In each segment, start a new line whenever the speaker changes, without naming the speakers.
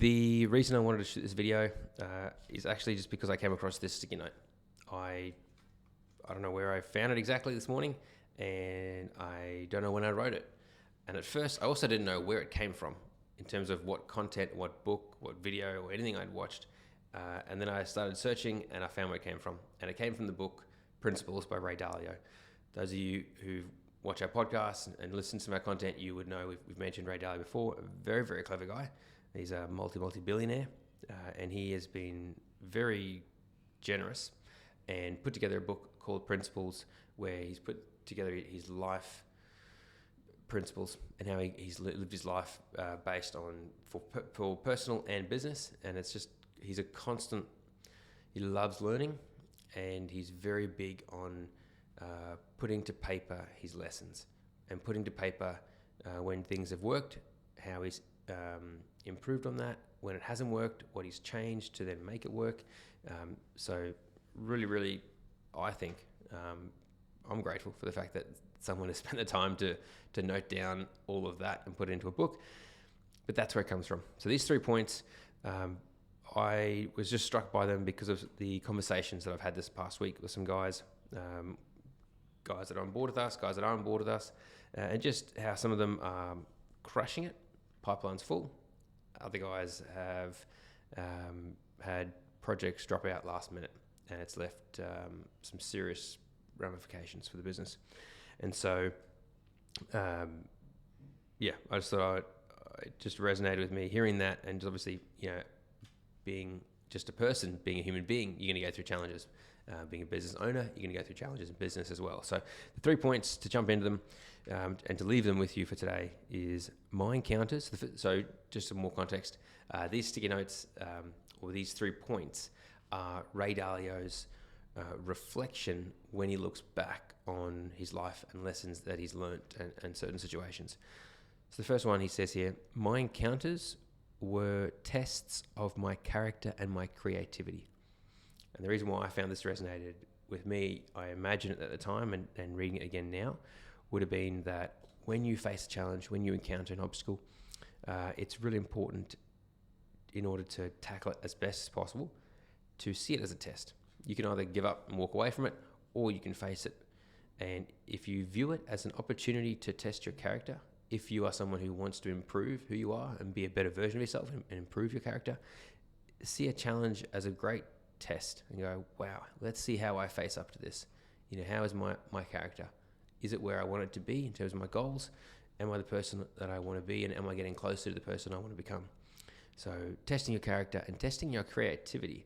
The reason I wanted to shoot this video is actually just because I came across this sticky note. I don't know where I found it exactly this morning, and I don't know when I wrote it. And at first, I also didn't know where it came from in terms of what content, what book, what video, or anything I'd watched. And then I started searching, and I found where it came from. And it came from the book Principles by Ray Dalio. Those of you who watch our podcast and listen to my content, you would know we've mentioned Ray Dalio before. A very, very clever guy. He's a multi-billionaire, and he has been very generous and put together a book called Principles, where he's put together his life principles and how he's lived his life based on for personal and business. And it's just, he's a constant, he loves learning, and he's very big on putting to paper his lessons and putting to paper when things have worked, how he's improved on that, when it hasn't worked, what he's changed to then make it work. So really, I think I'm grateful for the fact that someone has spent the time to note down all of that and put it into a book. But that's where it comes from. So these 3 points, I was just struck by them because of the conversations that I've had this past week with some guys, guys that are on board with us, guys that aren't on board with us, and just how some of them are crushing it. Pipeline's full. Other guys have had projects drop out last minute, and it's left some serious ramifications for the business. And so, I just thought it just resonated with me hearing that, and obviously, being just a person, being a human being, you're going to go through challenges. Being a business owner, you're going to go through challenges in business as well. So the 3 points to jump into them and to leave them with you for today is my encounters. So just some more context. These sticky notes, or these 3 points, are Ray Dalio's reflection when he looks back on his life and lessons that he's learnt and certain situations. So the first one, he says here, my encounters were tests of my character and my creativity. And the reason why I found this resonated with me, I imagine it at the time and reading it again now, would have been that when you face a challenge, when you encounter an obstacle, it's really important, in order to tackle it as best as possible, to see it as a test. You can either give up and walk away from it, or you can face it. And if you view it as an opportunity to test your character, if you are someone who wants to improve who you are and be a better version of yourself and improve your character, see a challenge as a great test and go, wow, let's see how I face up to this. How is my character? Is it where I want it to be in terms of my goals? Am I the person that I want to be, and am I getting closer to the person I want to become? So testing your character and testing your creativity.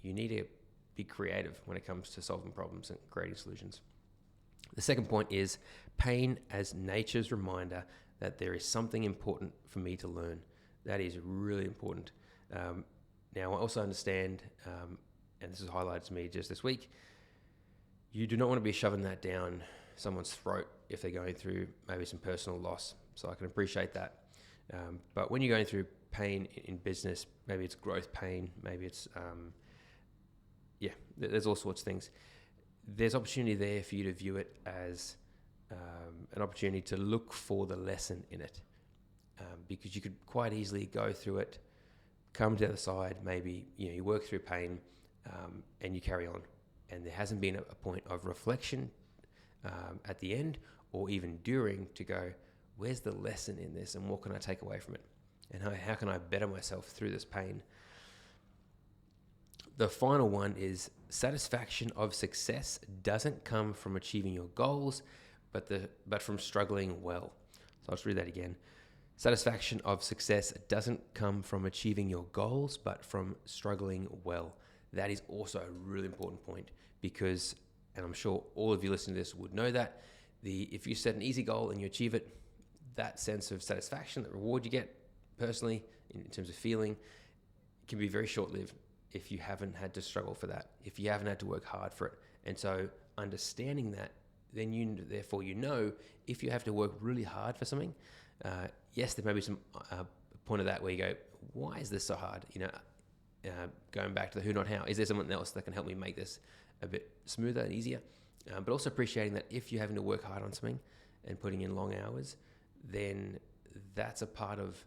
You need to be creative when it comes to solving problems and creating solutions. The second point is pain as nature's reminder that there is something important for me to learn. That is really important. Now, I also understand, and this is highlighted to me just this week, you do not want to be shoving that down someone's throat if they're going through maybe some personal loss. So I can appreciate that. But when you're going through pain in business, maybe it's growth pain, maybe it's, there's all sorts of things. There's opportunity there for you to view it as an opportunity to look for the lesson in it, because you could quite easily go through it, come to the other side, maybe you work through pain, and you carry on, and there hasn't been a point of reflection at the end or even during to go, where's the lesson in this, and what can I take away from it, and how can I better myself through this pain? The final one is satisfaction of success doesn't come from achieving your goals, but from struggling well. So I'll just read that again. Satisfaction of success doesn't come from achieving your goals, but from struggling well. That is also a really important point, because, and I'm sure all of you listening to this would know that, if you set an easy goal and you achieve it, that sense of satisfaction, that reward you get personally in terms of feeling, can be very short-lived if you haven't had to struggle for that, if you haven't had to work hard for it. And so understanding that, then therefore if you have to work really hard for something, yes, there may be some point of that where you go, why is this so hard? Going back to the who, not how. Is there someone else that can help me make this a bit smoother and easier? But also appreciating that if you're having to work hard on something and putting in long hours, then that's a part of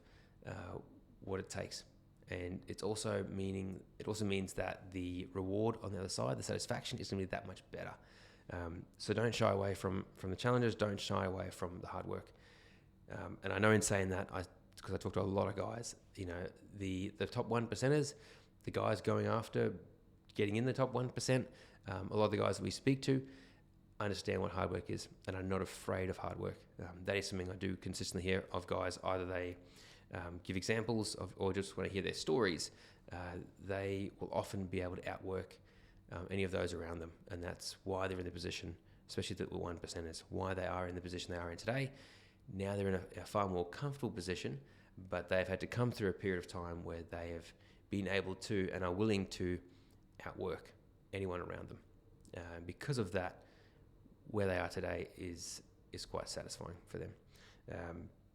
what it takes. And it also means that the reward on the other side, the satisfaction, is going to be that much better. So don't shy away from the challenges. Don't shy away from the hard work. And I know in saying that, because I talk to a lot of guys, the top 1%ers, the guys going after getting in the top 1%, a lot of the guys that we speak to understand what hard work is and are not afraid of hard work. That is something I do consistently hear of guys. Either they give examples of, or just when I hear their stories, they will often be able to outwork any of those around them. And that's why they're in the position, especially the 1%ers, why they are in the position they are in today. Now they're in a far more comfortable position, but they've had to come through a period of time where they have been able to and are willing to outwork anyone around them. Because of that, where they are today is quite satisfying for them.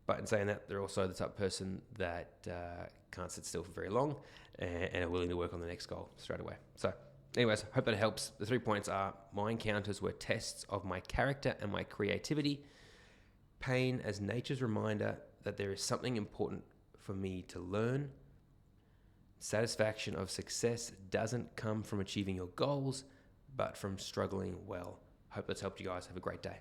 But in saying that, they're also the type of person that can't sit still for very long and are willing to work on the next goal straight away. So anyways, hope that helps. The 3 points are: my encounters were tests of my character and my creativity. Pain as nature's reminder that there is something important for me to learn. Satisfaction of success doesn't come from achieving your goals, but from struggling well. Hope that's helped you guys. Have a great day.